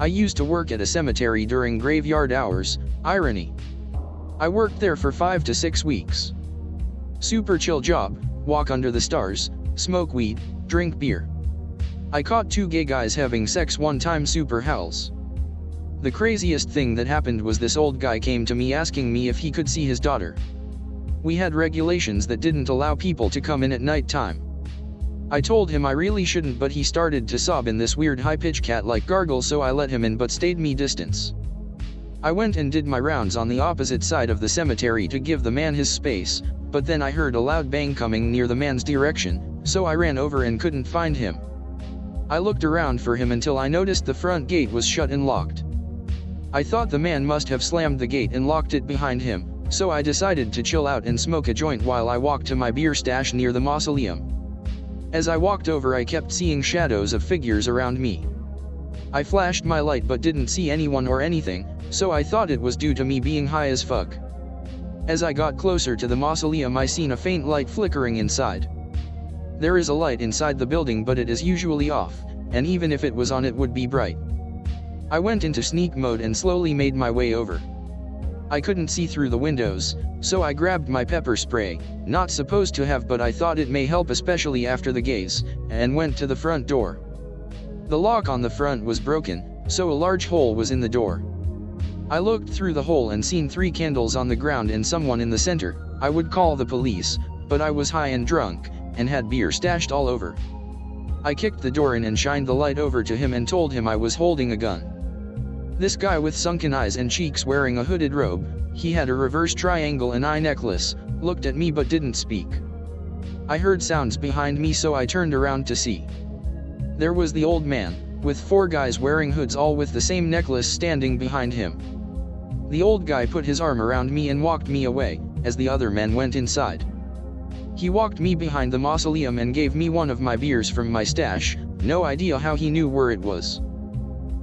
I used to work at a cemetery during graveyard hours, irony. I worked there for 5 to 6 weeks. Super chill job, walk under the stars, smoke weed, drink beer. I caught 2 gay guys having sex one time, super howls. The craziest thing that happened was this old guy came to me asking me if he could see his daughter. We had regulations that didn't allow people to come in at night time. I told him I really shouldn't, but he started to sob in this weird high-pitched cat-like gargle, so I let him in but stayed me distance. I went and did my rounds on the opposite side of the cemetery to give the man his space, but then I heard a loud bang coming near the man's direction, so I ran over and couldn't find him. I looked around for him until I noticed the front gate was shut and locked. I thought the man must have slammed the gate and locked it behind him, so I decided to chill out and smoke a joint while I walked to my beer stash near the mausoleum. As I walked over, I kept seeing shadows of figures around me. I flashed my light but didn't see anyone or anything, so I thought it was due to me being high as fuck. As I got closer to the mausoleum, I seen a faint light flickering inside. There is a light inside the building, but it is usually off, and even if it was on, it would be bright. I went into sneak mode and slowly made my way over. I couldn't see through the windows, so I grabbed my pepper spray, not supposed to have, but I thought it may help, especially after the gaze, and went to the front door. The lock on the front was broken, so a large hole was in the door. I looked through the hole and seen 3 candles on the ground and someone in the center. I would call the police, but I was high and drunk, and had beer stashed all over. I kicked the door in and shined the light over to him and told him I was holding a gun. This guy with sunken eyes and cheeks, wearing a hooded robe, he had a reverse triangle and eye necklace, looked at me but didn't speak. I heard sounds behind me, so I turned around to see. There was the old man, with 4 guys wearing hoods all with the same necklace standing behind him. The old guy put his arm around me and walked me away, as the other men went inside. He walked me behind the mausoleum and gave me one of my beers from my stash, no idea how he knew where it was.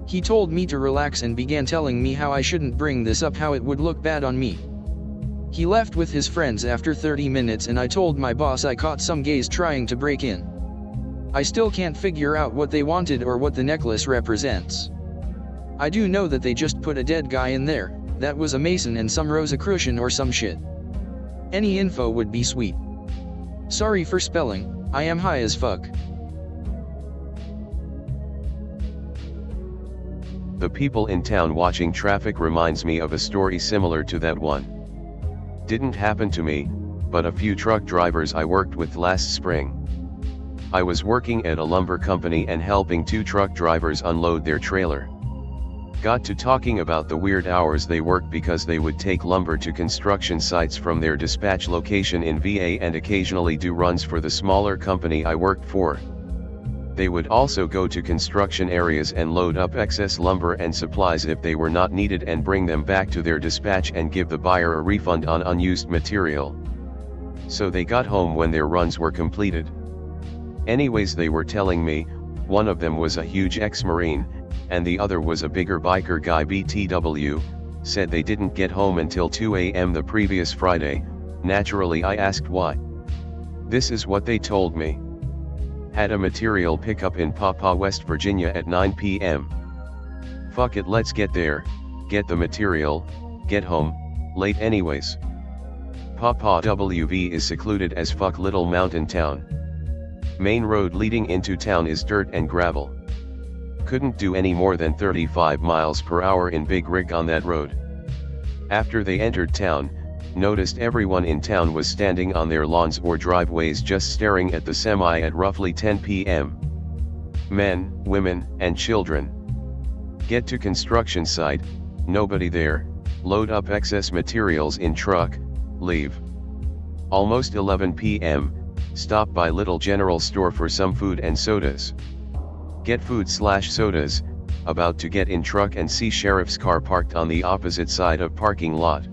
He told me to relax and began telling me how I shouldn't bring this up, how it would look bad on me. He left with his friends after 30 minutes and I told my boss I caught some gays trying to break in. I still can't figure out what they wanted or what the necklace represents. I do know that they just put a dead guy in there, that was a mason and some Rosicrucian or some shit. Any info would be sweet. Sorry for spelling, I am high as fuck. The people in town watching traffic reminds me of a story similar to that one. Didn't happen to me, but a few truck drivers I worked with last spring. I was working at a lumber company and helping 2 truck drivers unload their trailer. Got to talking about the weird hours they worked because they would take lumber to construction sites from their dispatch location in VA and occasionally do runs for the smaller company I worked for. They would also go to construction areas and load up excess lumber and supplies if they were not needed and bring them back to their dispatch and give the buyer a refund on unused material. So they got home when their runs were completed. Anyways, they were telling me, one of them was a huge ex-Marine, and the other was a bigger biker guy BTW, said they didn't get home until 2 a.m. the previous Friday. Naturally I asked why. This is what they told me. Had a material pickup in Paw Paw, West Virginia at 9 p.m. Fuck it, let's get there, get the material, get home, late anyways. Paw Paw WV is secluded as fuck little mountain town. Main road leading into town is dirt and gravel. Couldn't do any more than 35 miles per hour in big rig on that road. After they entered town, noticed everyone in town was standing on their lawns or driveways just staring at the semi at roughly 10 p.m. Men, women, and children. Get to construction site, nobody there, load up excess materials in truck, leave. Almost 11 p.m., stop by little general store for some food and sodas. Get food/sodas, about to get in truck and see sheriff's car parked on the opposite side of parking lot.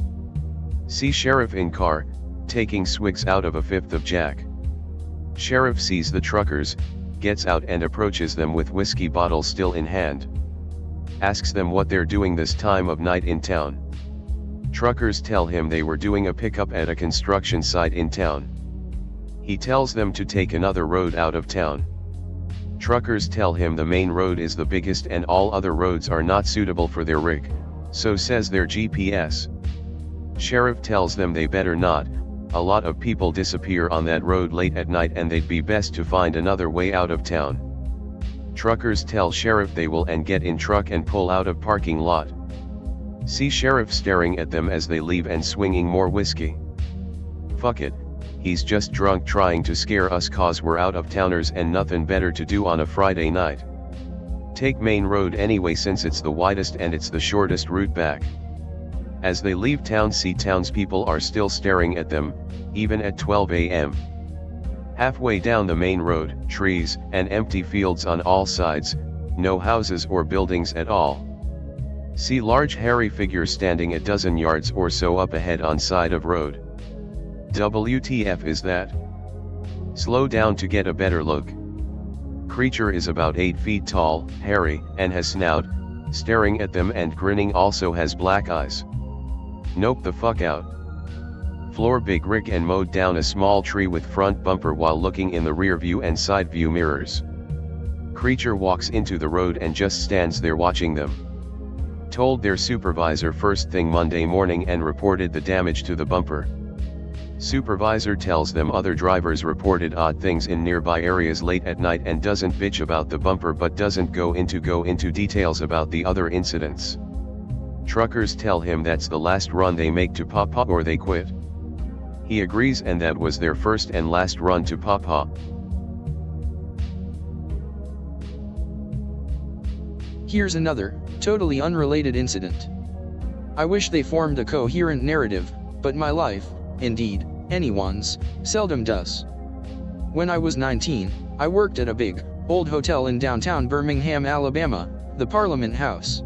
See sheriff in car, taking swigs out of a 5th of Jack. Sheriff sees the truckers, gets out and approaches them with whiskey bottle still in hand. Asks them what they're doing this time of night in town. Truckers tell him they were doing a pickup at a construction site in town. He tells them to take another road out of town. Truckers tell him the main road is the biggest and all other roads are not suitable for their rig, so says their GPS. Sheriff tells them they better not, a lot of people disappear on that road late at night and they'd be best to find another way out of town. Truckers tell Sheriff they will and get in truck and pull out of parking lot. See Sheriff staring at them as they leave and swinging more whiskey. Fuck it, he's just drunk trying to scare us cause we're out of towners and nothing better to do on a Friday night. Take main road anyway since it's the widest and it's the shortest route back. As they leave town, see townspeople are still staring at them, even at 12 a.m. Halfway down the main road, trees and empty fields on all sides, no houses or buildings at all. See large hairy figure standing a dozen yards or so up ahead on side of road. WTF is that? Slow down to get a better look. Creature is about 8 feet tall, hairy, and has snout, staring at them and grinning, also has black eyes. Nope the fuck out. Floor big rig and mowed down a small tree with front bumper while looking in the rear view and side view mirrors. Creature walks into the road and just stands there watching them. Told their supervisor first thing Monday morning and reported the damage to the bumper. Supervisor tells them other drivers reported odd things in nearby areas late at night and doesn't bitch about the bumper but doesn't go into details about the other incidents. Truckers tell him that's the last run they make to Paw Paw or they quit. He agrees and that was their first and last run to Paw Paw. Here's another, totally unrelated incident. I wish they formed a coherent narrative, but my life, indeed, anyone's, seldom does. When I was 19, I worked at a big, old hotel in downtown Birmingham, Alabama, the Parliament House.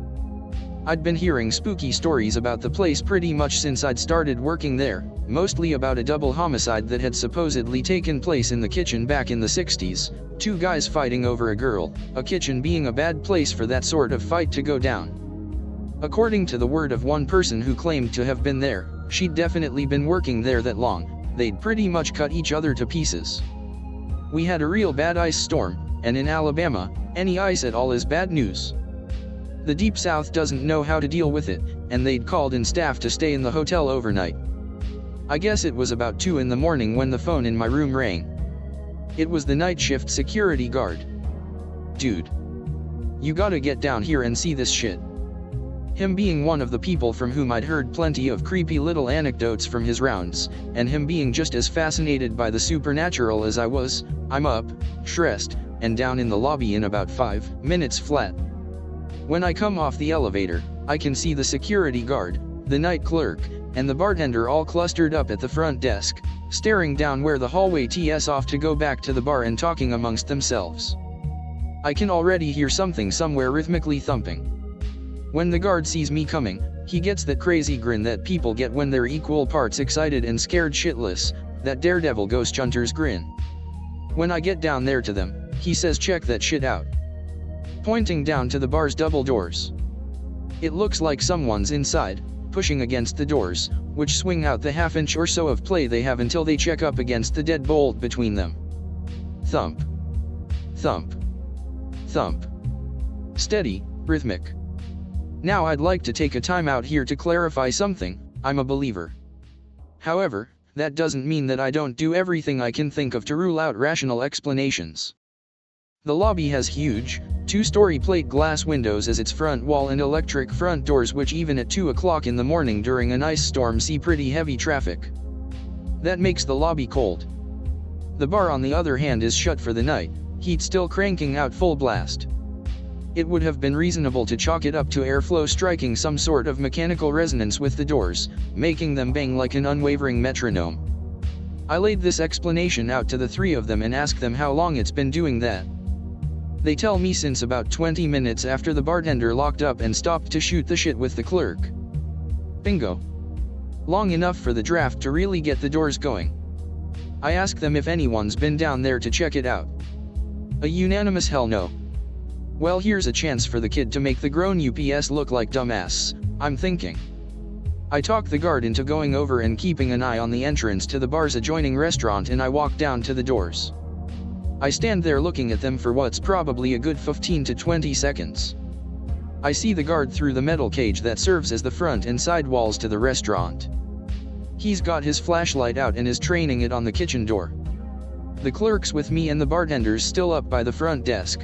I'd been hearing spooky stories about the place pretty much since I'd started working there, mostly about a double homicide that had supposedly taken place in the kitchen back in the 60s, 2 guys fighting over a girl, a kitchen being a bad place for that sort of fight to go down. According to the word of one person who claimed to have been there, she'd definitely been working there that long, they'd pretty much cut each other to pieces. We had a real bad ice storm, and in Alabama, any ice at all is bad news. The Deep South doesn't know how to deal with it, and they'd called in staff to stay in the hotel overnight. I guess it was about 2 in the morning when the phone in my room rang. It was the night shift security guard. Dude, you gotta get down here and see this shit. Him being one of the people from whom I'd heard plenty of creepy little anecdotes from his rounds, and him being just as fascinated by the supernatural as I was, I'm up, stressed, and down in the lobby in about 5 minutes flat. When I come off the elevator, I can see the security guard, the night clerk, and the bartender all clustered up at the front desk, staring down where the hallway tees off to go back to the bar and talking amongst themselves. I can already hear something somewhere rhythmically thumping. When the guard sees me coming, he gets that crazy grin that people get when they're equal parts excited and scared shitless, that daredevil ghost hunter's grin. When I get down there to them, he says check that shit out. Pointing down to the bar's double doors. It looks like someone's inside, pushing against the doors, which swing out the half-inch or so of play they have until they check up against the dead bolt between them. Thump. Thump. Thump. Steady, rhythmic. Now I'd like to take a time out here to clarify something. I'm a believer. However, that doesn't mean that I don't do everything I can think of to rule out rational explanations. The lobby has huge, 2-story plate glass windows as its front wall and electric front doors which even at 2 o'clock in the morning during an ice storm see pretty heavy traffic. That makes the lobby cold. The bar on the other hand is shut for the night, heat still cranking out full blast. It would have been reasonable to chalk it up to airflow striking some sort of mechanical resonance with the doors, making them bang like an unwavering metronome. I laid this explanation out to the 3 of them and asked them how long it's been doing that. They tell me since about 20 minutes after the bartender locked up and stopped to shoot the shit with the clerk. Bingo. Long enough for the draft to really get the doors going. I ask them if anyone's been down there to check it out. A unanimous hell no. Well, here's a chance for the kid to make the grown UPS look like dumbass, I'm thinking. I talk the guard into going over and keeping an eye on the entrance to the bar's adjoining restaurant and I walk down to the doors. I stand there looking at them for what's probably a good 15 to 20 seconds. I see the guard through the metal cage that serves as the front and side walls to the restaurant. He's got his flashlight out and is training it on the kitchen door. The clerks with me and the bartenders still up by the front desk.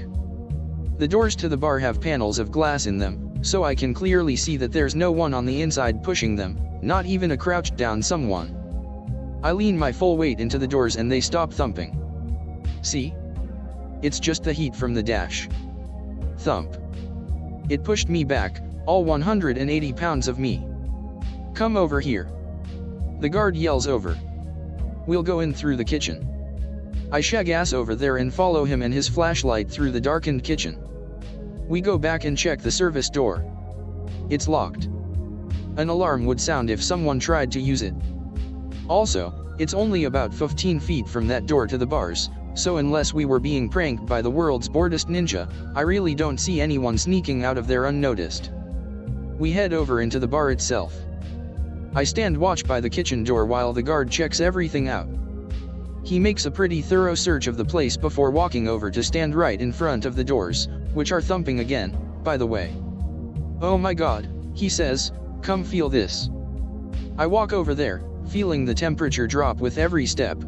The doors to the bar have panels of glass in them, so I can clearly see that there's no one on the inside pushing them, not even a crouched down someone. I lean my full weight into the doors and they stop thumping. See? It's just the heat from the dash. Thump. It pushed me back, all 180 pounds of me. Come over here. The guard yells over. We'll go in through the kitchen. I shag ass over there and follow him and his flashlight through the darkened kitchen. We go back and check the service door. It's locked. An alarm would sound if someone tried to use it. Also, it's only about 15 feet from that door to the bars, so unless we were being pranked by the world's boredest ninja, I really don't see anyone sneaking out of there unnoticed. We head over into the bar itself. I stand watch by the kitchen door while the guard checks everything out. He makes a pretty thorough search of the place before walking over to stand right in front of the doors, which are thumping again, by the way. Oh my god, he says, come feel this. I walk over there, feeling the temperature drop with every step.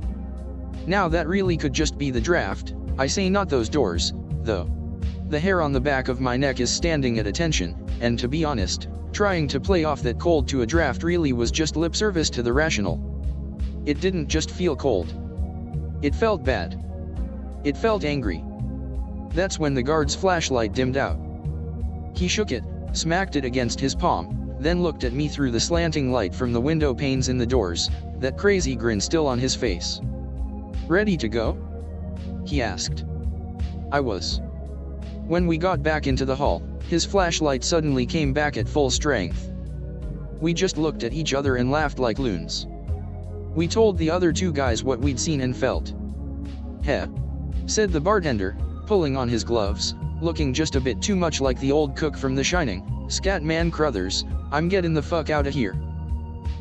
Now that really could just be the draft, I say, not those doors, though. The hair on the back of my neck is standing at attention, and to be honest, trying to play off that cold to a draft really was just lip service to the rational. It didn't just feel cold. It felt bad. It felt angry. That's when the guard's flashlight dimmed out. He shook it, smacked it against his palm, then looked at me through the slanting light from the window panes in the doors, that crazy grin still on his face. Ready to go? He asked. I was. When we got back into the hall, his flashlight suddenly came back at full strength. We just looked at each other and laughed like loons. We told the other two guys what we'd seen and felt. Heh, said the bartender, pulling on his gloves, looking just a bit too much like the old cook from The Shining. Scatman Crothers, I'm getting the fuck out of here.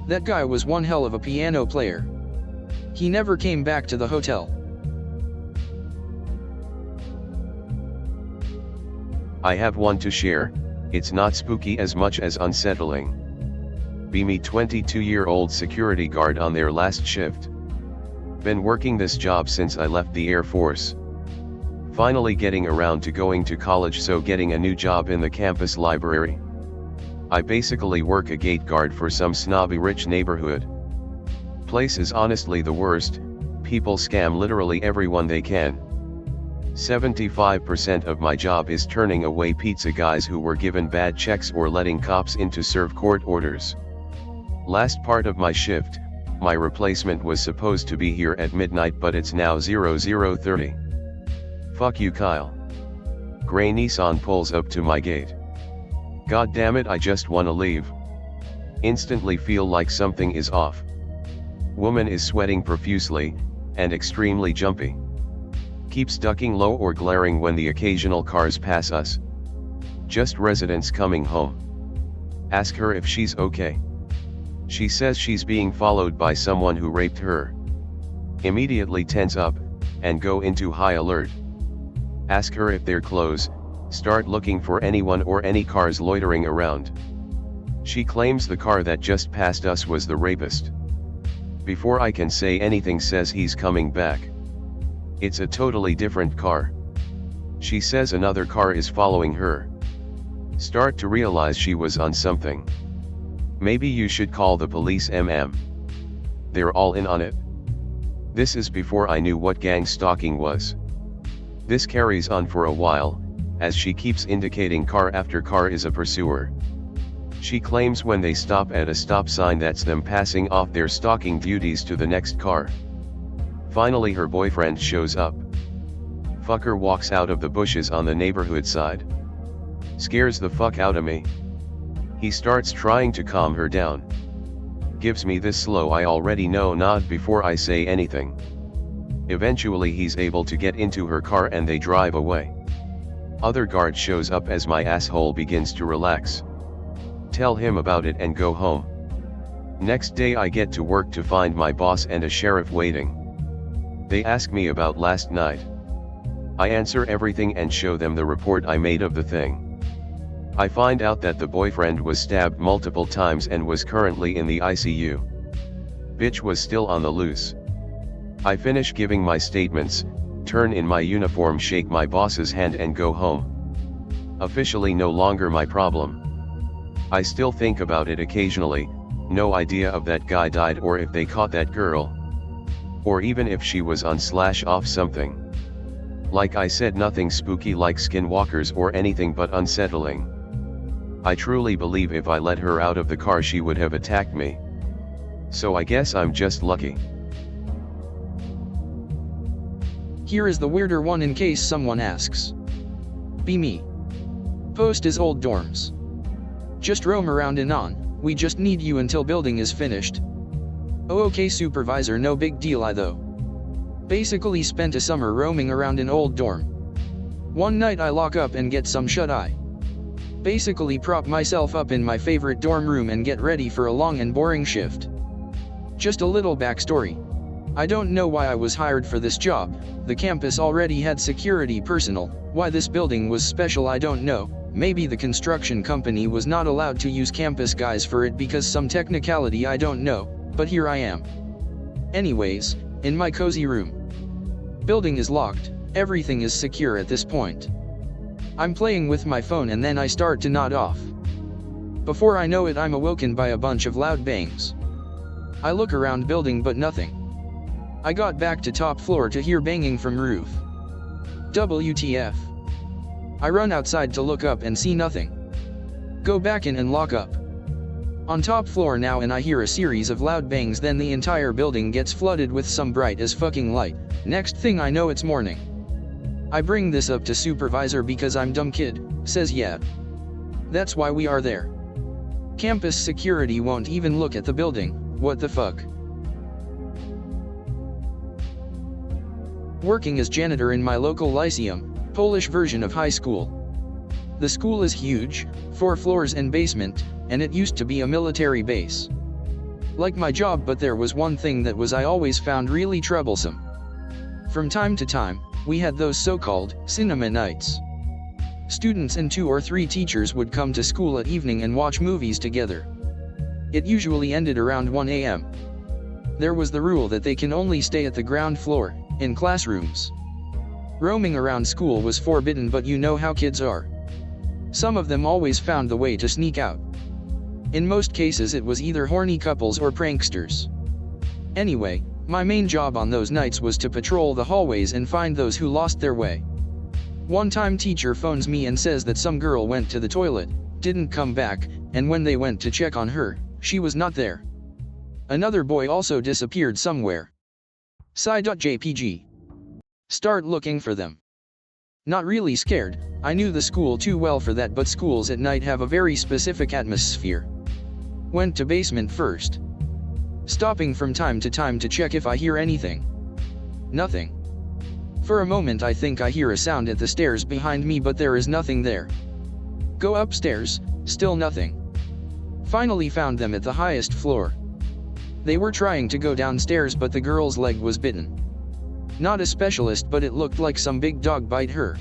That guy was one hell of a piano player. He never came back to the hotel. I have one to share. It's not spooky as much as unsettling. Be me 22-year-old security guard on their last shift. Been working this job since I left the Air Force. Finally getting around to going to college, so getting a new job in the campus library. I basically work a gate guard for some snobby rich neighborhood. Place is honestly the worst, people scam literally everyone they can. 75% of my job is turning away pizza guys who were given bad checks or letting cops in to serve court orders. Last part of my shift, my replacement was supposed to be here at midnight, but it's now 00:30. Fuck you, Kyle. Gray Nissan pulls up to my gate. God damn it, I just wanna leave. Instantly feel like something is off. Woman is sweating profusely, and extremely jumpy. Keeps ducking low or glaring when the occasional cars pass us. Just residents coming home. Ask her if she's okay. She says she's being followed by someone who raped her. Immediately tense up, and go into high alert. Ask her if they're close, start looking for anyone or any cars loitering around. She claims the car that just passed us was the rapist. Before I can say anything, says he's coming back. It's a totally different car. She says another car is following her. Start to realize she was on something. Maybe you should call the police, mm. They're all in on it. This is before I knew what gang stalking was. This carries on for a while, as she keeps indicating car after car is a pursuer. She claims when they stop at a stop sign that's them passing off their stalking duties to the next car. Finally her boyfriend shows up. Fucker walks out of the bushes on the neighborhood side. Scares the fuck out of me. He starts trying to calm her down. Gives me this slow I already know nod before I say anything. Eventually he's able to get into her car and they drive away. Other guard shows up as my asshole begins to relax. Tell him about it and go home. Next day I get to work to find my boss and a sheriff waiting. They ask me about last night. I answer everything and show them the report I made of the thing. I find out that the boyfriend was stabbed multiple times and was currently in the ICU. Bitch was still on the loose. I finish giving my statements, turn in my uniform, shake my boss's hand and go home. Officially no longer my problem. I still think about it occasionally, no idea if that guy died or if they caught that girl. Or even if she was on/off something. Like I said, nothing spooky like skinwalkers or anything but unsettling. I truly believe if I let her out of the car she would have attacked me. So I guess I'm just lucky. Here is the weirder one in case someone asks. Be me. Post is old dorms. Just roam around Anon, we just need you until building is finished. Oh okay supervisor, no big deal I though. Basically spent a summer roaming around an old dorm. One night I lock up and get some shut-eye. Basically prop myself up in my favorite dorm room and get ready for a long and boring shift. Just a little backstory. I don't know why I was hired for this job, the campus already had security personnel, why this building was special I don't know, maybe the construction company was not allowed to use campus guys for it because some technicality I don't know, but here I am. Anyways, in my cozy room. Building is locked, everything is secure at this point. I'm playing with my phone and then I start to nod off. Before I know it I'm awoken by a bunch of loud bangs. I look around building but nothing. I got back to top floor to hear banging from roof. WTF. I run outside to look up and see nothing. Go back in and lock up. On top floor now and I hear a series of loud bangs, then the entire building gets flooded with some bright as fucking light. Next thing I know it's morning. I bring this up to supervisor because I'm dumb kid, says yeah. That's why we are there. Campus security won't even look at the building, what the fuck. Working as janitor in my local lyceum, Polish version of high school. The school is huge, 4 floors and basement, and it used to be a military base. Like my job, but there was one thing that I always found really troublesome. From time to time, we had those so-called cinema nights. Students and 2 or 3 teachers would come to school at evening and watch movies together. It usually ended around 1 a.m. There was the rule that they can only stay at the ground floor, in classrooms. Roaming around school was forbidden, but you know how kids are. Some of them always found the way to sneak out. In most cases it was either horny couples or pranksters. Anyway, my main job on those nights was to patrol the hallways and find those who lost their way. One time teacher phones me and says that some girl went to the toilet, didn't come back, and when they went to check on her, she was not there. Another boy also disappeared somewhere. Sci.jpg. Start looking for them. Not really scared, I knew the school too well for that, but schools at night have a very specific atmosphere. Went to basement first. Stopping from time to time to check if I hear anything. Nothing. For a moment I think I hear a sound at the stairs behind me, but there is nothing there. Go upstairs, still nothing. Finally found them at the highest floor. They were trying to go downstairs, but the girl's leg was bitten. Not a specialist, but it looked like some big dog bite her.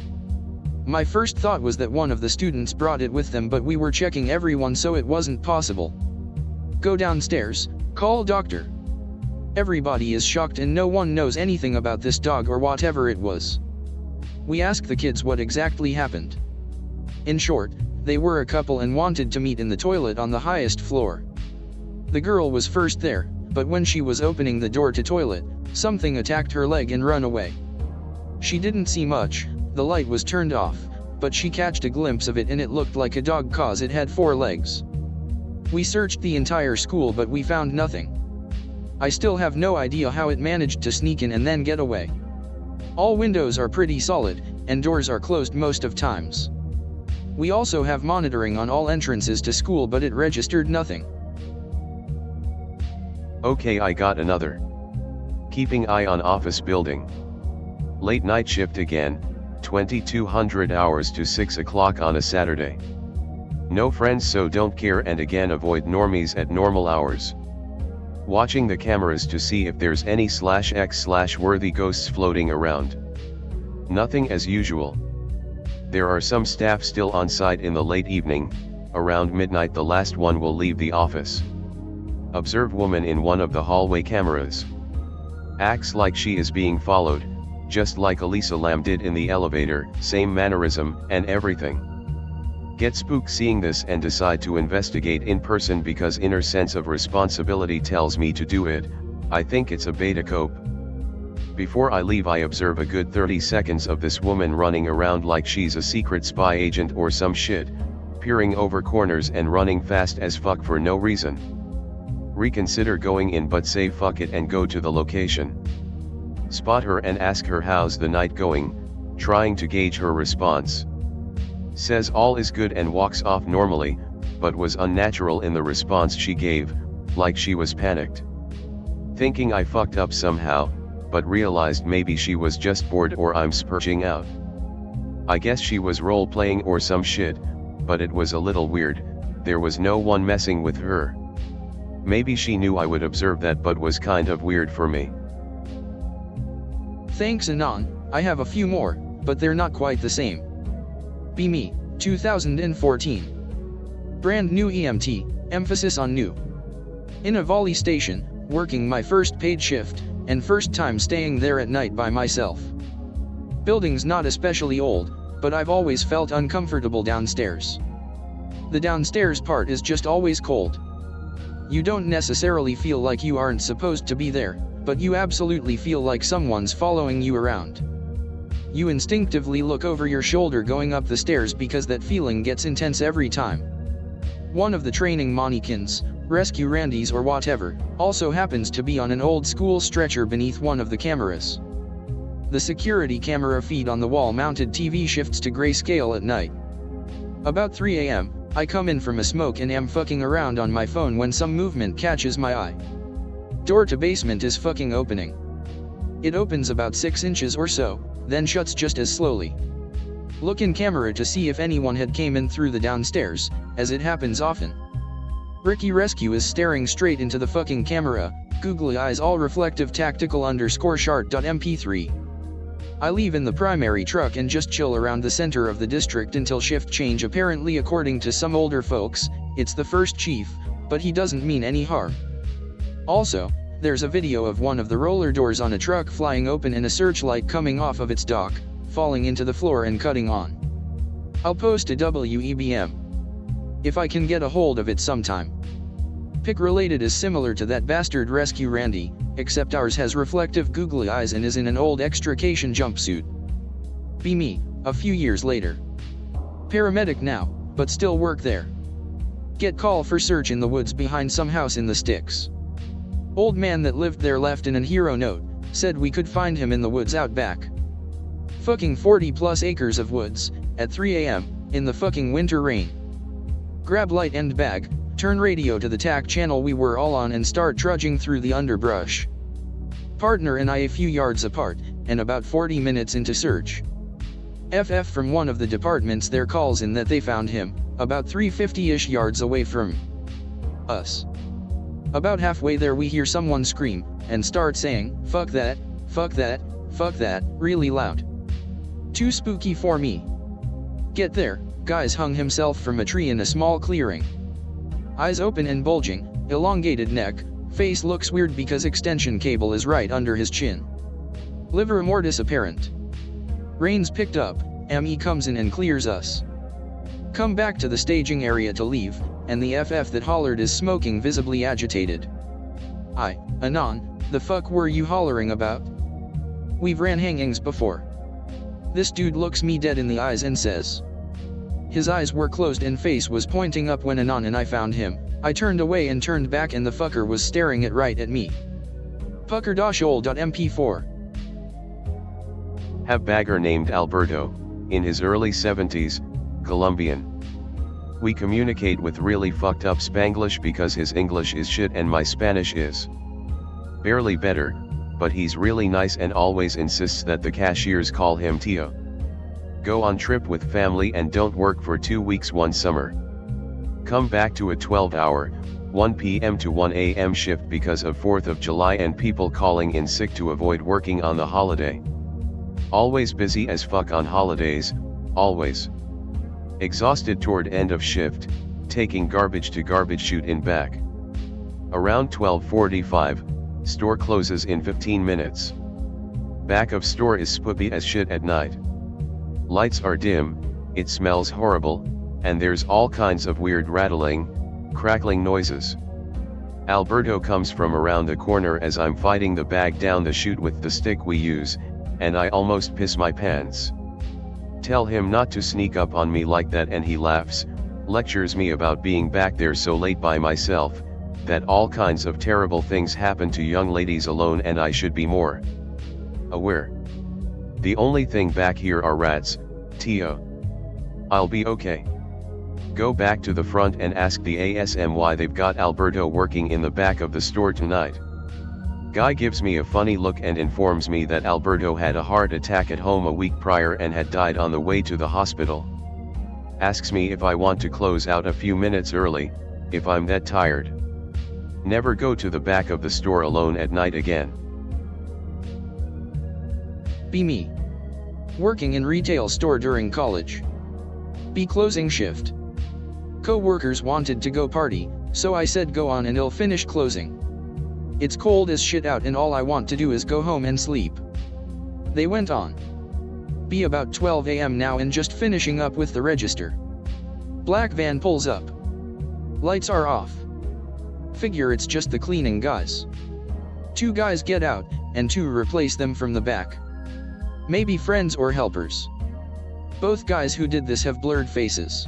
My first thought was that one of the students brought it with them, but we were checking everyone so it wasn't possible. Go downstairs, call doctor. Everybody is shocked and no one knows anything about this dog or whatever it was. We ask the kids what exactly happened. In short, they were a couple and wanted to meet in the toilet on the highest floor. The girl was first there, but when she was opening the door to toilet, something attacked her leg and run away. She didn't see much, the light was turned off, but she catched a glimpse of it and it looked like a dog cause it had 4 legs. We searched the entire school but we found nothing. I still have no idea how it managed to sneak in and then get away. All windows are pretty solid, and doors are closed most of times. We also have monitoring on all entrances to school, but it registered nothing. Okay, I got another. Keeping eye on office building. Late night shift again, 2200 hours to 6 o'clock on a Saturday. No friends, so don't care, and again avoid normies at normal hours. Watching the cameras to see if there's any /x/worthy ghosts floating around. Nothing as usual. There are some staff still on site in the late evening, around midnight the last one will leave the office. Observe woman in one of the hallway cameras. Acts like she is being followed, just like Elisa Lam did in the elevator, same mannerism, and everything. Get spooked seeing this and decide to investigate in person because inner sense of responsibility tells me to do it. I think it's a beta cope. Before I leave I observe a good 30 seconds of this woman running around like she's a secret spy agent or some shit, peering over corners and running fast as fuck for no reason. Reconsider going in but say fuck it and go to the location. Spot her and ask her how's the night going, trying to gauge her response. Says all is good and walks off normally, but was unnatural in the response she gave, like she was panicked. Thinking I fucked up somehow, but realized maybe she was just bored or I'm spurging out. I guess she was role-playing or some shit, but it was a little weird, there was no one messing with her. Maybe she knew I would observe that but was kind of weird for me. Thanks Anon, I have a few more, but they're not quite the same. Be Me, 2014. Brand new EMT, emphasis on new. In a volley station, working my first paid shift, and first time staying there at night by myself. Building's not especially old, but I've always felt uncomfortable downstairs. The downstairs part is just always cold. You don't necessarily feel like you aren't supposed to be there, but you absolutely feel like someone's following you around. You instinctively look over your shoulder going up the stairs because that feeling gets intense every time. One of the training mannequins, rescue Randys or whatever, also happens to be on an old school stretcher beneath one of the cameras. The security camera feed on the wall-mounted TV shifts to grayscale at night. About 3 a.m., I come in from a smoke and am fucking around on my phone when some movement catches my eye. Door to basement is fucking opening. It opens about 6 inches or so, then shuts just as slowly. Look in camera to see if anyone had came in through the downstairs, as it happens often. Ricky Rescue is staring straight into the fucking camera, googly eyes all reflective tactical_shart.mp3. I leave in the primary truck and just chill around the center of the district until shift change. Apparently according to some older folks, it's the first chief, but he doesn't mean any harm. Also, there's a video of one of the roller doors on a truck flying open and a searchlight coming off of its dock, falling into the floor and cutting on. I'll post a WEBM. If I can get a hold of it sometime. Pic related is similar to that bastard rescue Randy, except ours has reflective googly eyes and is in an old extrication jumpsuit. Be Me, a few years later. Paramedic now, but still work there. Get call for search in the woods behind some house in the sticks. Old man that lived there left in an hero note, said we could find him in the woods out back. Fucking 40 plus acres of woods, at 3 a.m., in the fucking winter rain. Grab light and bag, turn radio to the TAC channel we were all on and start trudging through the underbrush. Partner and I a few yards apart, and about 40 minutes into search. FF from one of the departments there calls in that they found him, about 350-ish yards away from us. About halfway there we hear someone scream, and start saying, fuck that, fuck that, fuck that, really loud. Too spooky for me. Get there, guy's hung himself from a tree in a small clearing. Eyes open and bulging, elongated neck, face looks weird because extension cable is right under his chin. Livor mortis apparent. Rain's picked up, ME comes in and clears us. Come back to the staging area to leave, and the FF that hollered is smoking, visibly agitated. Anon, the fuck were you hollering about? We've ran hangings before. This dude looks me dead in the eyes and says. His eyes were closed and face was pointing up when Anon and I found him. I turned away and turned back and the fucker was staring right at me. Pucker-ol.mp4. Have bagger named Alberto, in his early 70s, Colombian. We communicate with really fucked up Spanglish because his English is shit and my Spanish is barely better, but he's really nice and always insists that the cashiers call him Tio. Go on trip with family and don't work for 2 weeks one summer. Come back to a 12-hour, 1 p.m. to 1 a.m. shift because of 4th of July and people calling in sick to avoid working on the holiday. Always busy as fuck on holidays, always. Exhausted toward end of shift, taking garbage to garbage chute in back. Around 12:45, store closes in 15 minutes. Back of store is spoopy as shit at night. Lights are dim, it smells horrible, and there's all kinds of weird rattling, crackling noises. Alberto comes from around the corner as I'm fighting the bag down the chute with the stick we use, and I almost piss my pants. Tell him not to sneak up on me like that and he laughs, lectures me about being back there so late by myself, that all kinds of terrible things happen to young ladies alone and I should be more aware. The only thing back here are rats, Tio. I'll be okay. Go back to the front and ask the ASM why they've got Alberto working in the back of the store tonight. Guy gives me a funny look and informs me that Alberto had a heart attack at home a week prior and had died on the way to the hospital. Asks me if I want to close out a few minutes early, if I'm that tired. Never go to the back of the store alone at night again. Be me. Working in retail store during college. Be closing shift. Co-workers wanted to go party, so I said go on and it'll finish closing. It's cold as shit out and all I want to do is go home and sleep. They went on. Be about 12 AM now and just finishing up with the register. Black van pulls up. Lights are off. Figure it's just the cleaning guys. 2 guys get out, and 2 replace them from the back. Maybe friends or helpers. Both guys who did this have blurred faces.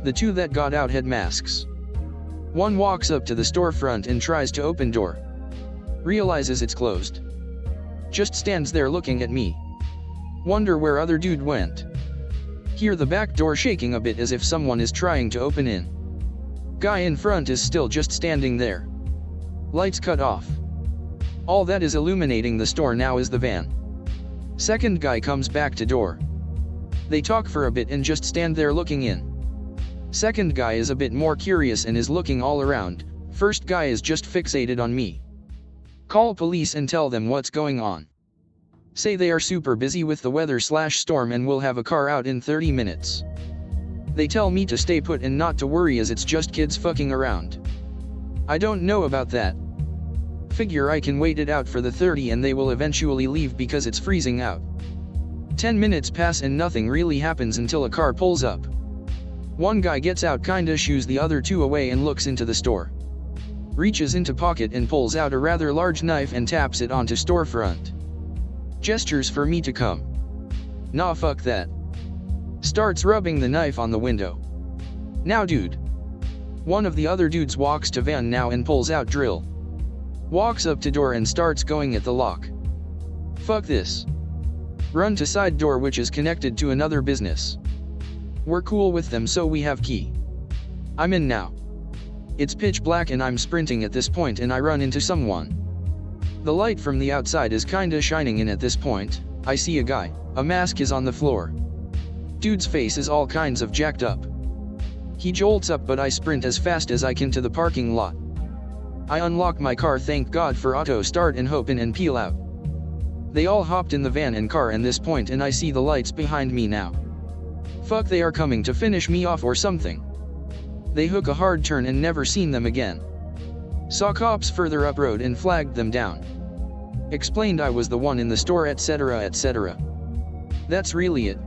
The 2 that got out had masks. One walks up to the storefront and tries to open door. Realizes it's closed. Just stands there looking at me. Wonder where other dude went. Hear the back door shaking a bit as if someone is trying to open in. Guy in front is still just standing there. Lights cut off. All that is illuminating the store now is the van. Second guy comes back to door. They talk for a bit and just stand there looking in. Second guy is a bit more curious and is looking all around. First guy is just fixated on me. Call police and tell them what's going on. Say they are super busy with the weather/storm and will have a car out in 30 minutes. They tell me to stay put and not to worry as it's just kids fucking around. I don't know about that. Figure I can wait it out for the 30 and they will eventually leave because it's freezing out. 10 minutes pass and nothing really happens until a car pulls up. One guy gets out, kinda shoos the other 2 away and looks into the store. Reaches into pocket and pulls out a rather large knife and taps it onto storefront. Gestures for me to come. Nah, fuck that. Starts rubbing the knife on the window. Now dude. One of the other dudes walks to van now and pulls out drill. Walks up to door and starts going at the lock. Fuck this. Run to side door which is connected to another business. We're cool with them so we have key. I'm in now. It's pitch black and I'm sprinting at this point and I run into someone. The light from the outside is kinda shining in at this point. I see a guy, a mask is on the floor. Dude's face is all kinds of jacked up. He jolts up but I sprint as fast as I can to the parking lot. I unlock my car, thank God for auto start, and hop in and peel out. They all hopped in the van and car and this point and I see the lights behind me now. Fuck, they are coming to finish me off or something. They hook a hard turn and never seen them again. Saw cops further up road and flagged them down. Explained I was the one in the store, etc., etc. That's really it.